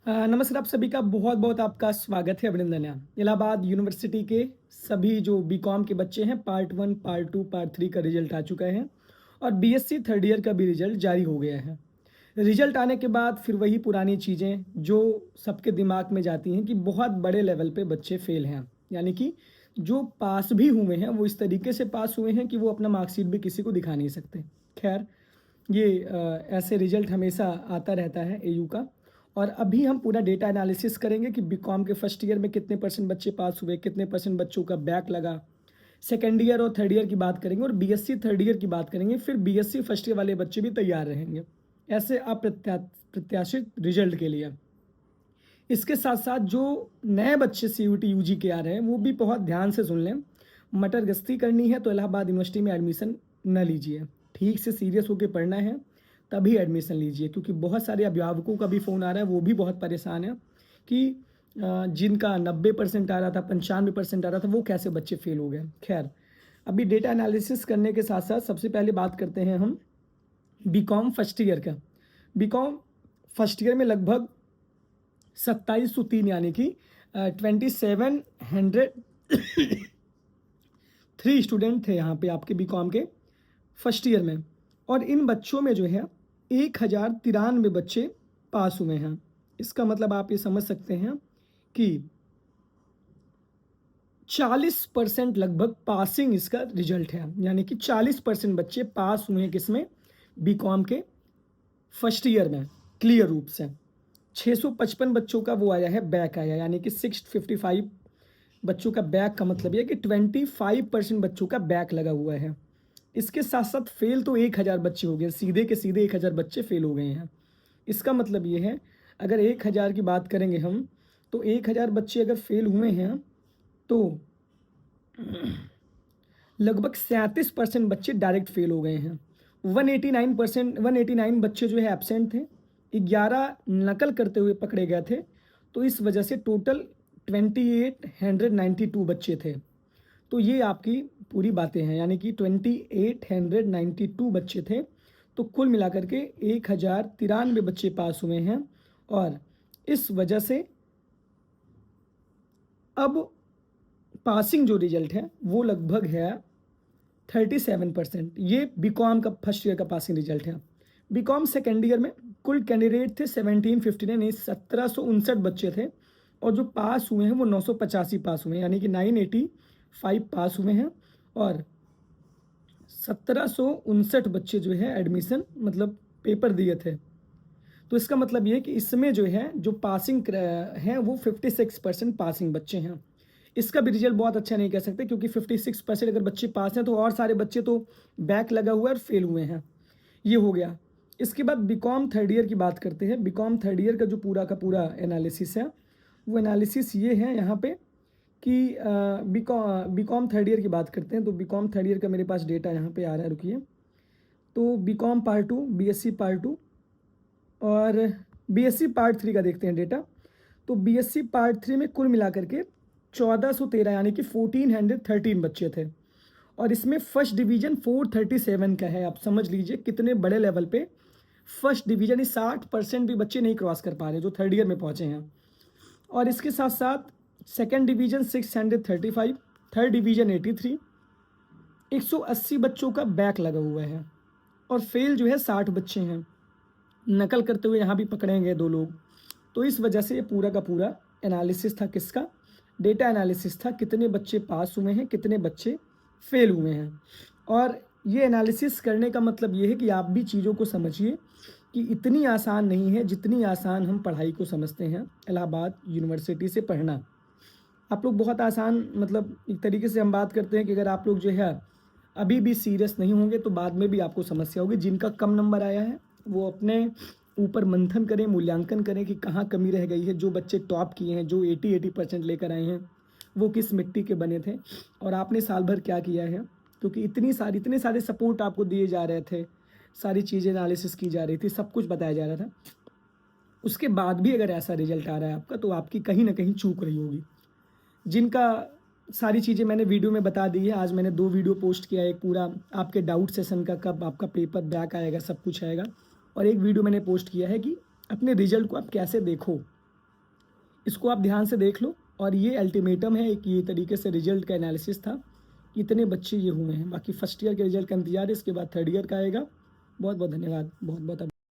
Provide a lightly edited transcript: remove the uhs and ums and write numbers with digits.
नमस्कार, आप सभी का बहुत बहुत आपका स्वागत है, अभिनंदन है। इलाहाबाद यूनिवर्सिटी के सभी जो बीकॉम के बच्चे हैं, part one, part two, part three का रिजल्ट आ चुका है और बीएससी थर्ड ईयर का भी रिजल्ट जारी हो गया है। रिजल्ट आने के बाद फिर वही पुरानी चीज़ें जो सबके दिमाग में जाती हैं कि बहुत बड़े लेवल पे बच्चे फेल हैं, यानी कि जो पास भी हुए हैं वो इस तरीके से पास हुए हैं कि वो अपना मार्कशीट भी किसी को दिखा नहीं सकते। खैर, ये ऐसे रिजल्ट हमेशा आता रहता है एयू का। और अभी हम पूरा डेटा एनालिसिस करेंगे कि बीकॉम के फर्स्ट ईयर में कितने परसेंट बच्चे पास हुए, कितने परसेंट बच्चों का बैक लगा। सेकेंड ईयर और थर्ड ईयर की बात करेंगे और बीएससी थर्ड ईयर की बात करेंगे, फिर बीएससी फर्स्ट ईयर वाले बच्चे भी तैयार रहेंगे ऐसे अप्रत्याशित रिजल्ट के लिए। इसके साथ साथ जो नए बच्चे सीयूटी यूजी के आ रहे हैं वो भी बहुत ध्यान से सुन लें। मटर गश्ती करनी है तो इलाहाबाद यूनिवर्सिटी में एडमिशन न लीजिए, ठीक से सीरियस होकर पढ़ना है तभी एडमिशन लीजिए, क्योंकि बहुत सारे अभिभावकों का भी फ़ोन आ रहा है, वो भी बहुत परेशान है कि जिनका 90% आ रहा था, 95% आ रहा था, वो कैसे बच्चे फेल हो गए। खैर, अभी डेटा एनालिसिस करने के साथ साथ सबसे पहले बात करते हैं हम बीकॉम फर्स्ट ईयर का। बीकॉम फर्स्ट ईयर में लगभग 2703 यानी कि 2703 स्टूडेंट थे यहाँ पे आपके बीकॉम के फर्स्ट ईयर में। और इन बच्चों में जो है 1093 बच्चे पास हुए हैं। इसका मतलब आप ये समझ सकते हैं कि 40% लगभग पासिंग इसका रिजल्ट है, यानी कि 40% बच्चे पास हुए हैं किसमें, बीकॉम के फर्स्ट ईयर में क्लियर रूप से। 655 बच्चों का वो आया है बैक आया, यानी कि 655 बच्चों का बैक का मतलब यह कि 25% बच्चों का बैक लगा हुआ है। इसके साथ साथ फेल तो 1000 बच्चे हो गए, सीधे के सीधे 1000 बच्चे फेल हो गए हैं। इसका मतलब ये है, अगर 1000 की बात करेंगे हम, तो 1000 बच्चे अगर फेल हुए हैं तो लगभग 37% बच्चे डायरेक्ट फेल हो गए हैं। 189 बच्चे जो है एब्सेंट थे, 11 नकल करते हुए पकड़े गए थे। तो इस वजह से टोटल 2892 बच्चे थे। तो ये आपकी पूरी बातें हैं, यानी कि 2892 बच्चे थे। तो कुल मिलाकर के 1093 बच्चे पास हुए हैं। और इस वजह से अब पासिंग जो रिजल्ट है वो लगभग है 37%। ये बीकॉम का फर्स्ट ईयर का पासिंग रिजल्ट है। बीकॉम सेकेंड ईयर में कुल कैंडिडेट थे 1759, 1759 बच्चे थे। और जो पास हुए हैं वो 985 पास हुए हैं, यानी कि 985 पास हुए हैं। और 1759 बच्चे जो है एडमिशन मतलब पेपर दिए थे। तो इसका मतलब ये है कि इसमें जो है जो पासिंग है वो 56% पासिंग बच्चे हैं। इसका भी रिजल्ट बहुत अच्छा नहीं कह सकते, क्योंकि 56% अगर बच्चे पास हैं तो और सारे बच्चे तो बैक लगा हुआ है और फेल हुए हैं। ये हो गया। इसके बाद बीकॉम थर्ड ईयर की बात करते हैं। बीकॉम थर्ड ईयर का जो पूरा का पूरा एनालिसिस है वो एनालिसिस ये है यहाँ पे कि बीकॉम थर्ड ईयर की बात करते हैं। तो बीकॉम थर्ड ईयर का मेरे पास डेटा यहाँ पे आ रहा है, रुकिए। तो BCom part two, BSc part two और बीएससी पार्ट थ्री का देखते हैं डेटा। तो बीएससी पार्ट थ्री में कुल मिलाकर के 1413 यानी कि 1413 बच्चे थे। और इसमें फर्स्ट डिवीजन 437 का है। आप समझ लीजिए कितने बड़े लेवल पे फर्स्ट डिवीजन, ही 60% भी बच्चे नहीं क्रॉस कर पा रहे जो थर्ड ईयर में पहुंचे हैं। और इसके साथ साथ सेकेंड डिवीजन 635, थर्ड डिवीजन 83, 180 बच्चों का बैक लगा हुआ है। और फेल जो है 60 बच्चे हैं, नकल करते हुए यहाँ भी पकड़े गए 2 लोग। तो इस वजह से ये पूरा का पूरा एनालिसिस था किसका, डेटा एनालिसिस था, कितने बच्चे पास हुए हैं, कितने बच्चे फेल हुए हैं। और ये एनालिसिस करने का मतलब ये है कि आप भी चीज़ों को समझिए कि इतनी आसान नहीं है जितनी आसान हम पढ़ाई को समझते हैं। इलाहाबाद यूनिवर्सिटी से पढ़ना आप लोग बहुत आसान, मतलब एक तरीके से हम बात करते हैं कि अगर आप लोग जो है अभी भी सीरियस नहीं होंगे तो बाद में भी आपको समस्या होगी। जिनका कम नंबर आया है वो अपने ऊपर मंथन करें, मूल्यांकन करें कि कहाँ कमी रह गई है। जो बच्चे टॉप किए हैं, जो 80% लेकर आए हैं, वो किस मिट्टी के बने थे और आपने साल भर क्या किया है। क्योंकि इतने सारे सपोर्ट आपको दिए जा रहे थे, सारी चीज़ें एनालिसिस की जा रही थी, सब कुछ बताया जा रहा था। उसके बाद भी अगर ऐसा रिजल्ट आ रहा है आपका, तो आपकी कहीं ना कहीं चूक रही होगी। जिनका सारी चीज़ें मैंने वीडियो में बता दी है। आज मैंने 2 वीडियो पोस्ट किया है, एक पूरा आपके डाउट सेशन का, कब आपका पेपर बैक आएगा, सब कुछ आएगा। और एक वीडियो मैंने पोस्ट किया है कि अपने रिजल्ट को आप कैसे देखो, इसको आप ध्यान से देख लो। और ये अल्टीमेटम है, एक ये तरीके से रिजल्ट का एनालिसिस था, इतने बच्चे ये हुए हैं। बाकी फर्स्ट ईयर के रिजल्ट का इंतजार है, इसके बाद थर्ड ईयर का आएगा। बहुत बहुत धन्यवाद, बहुत बहुत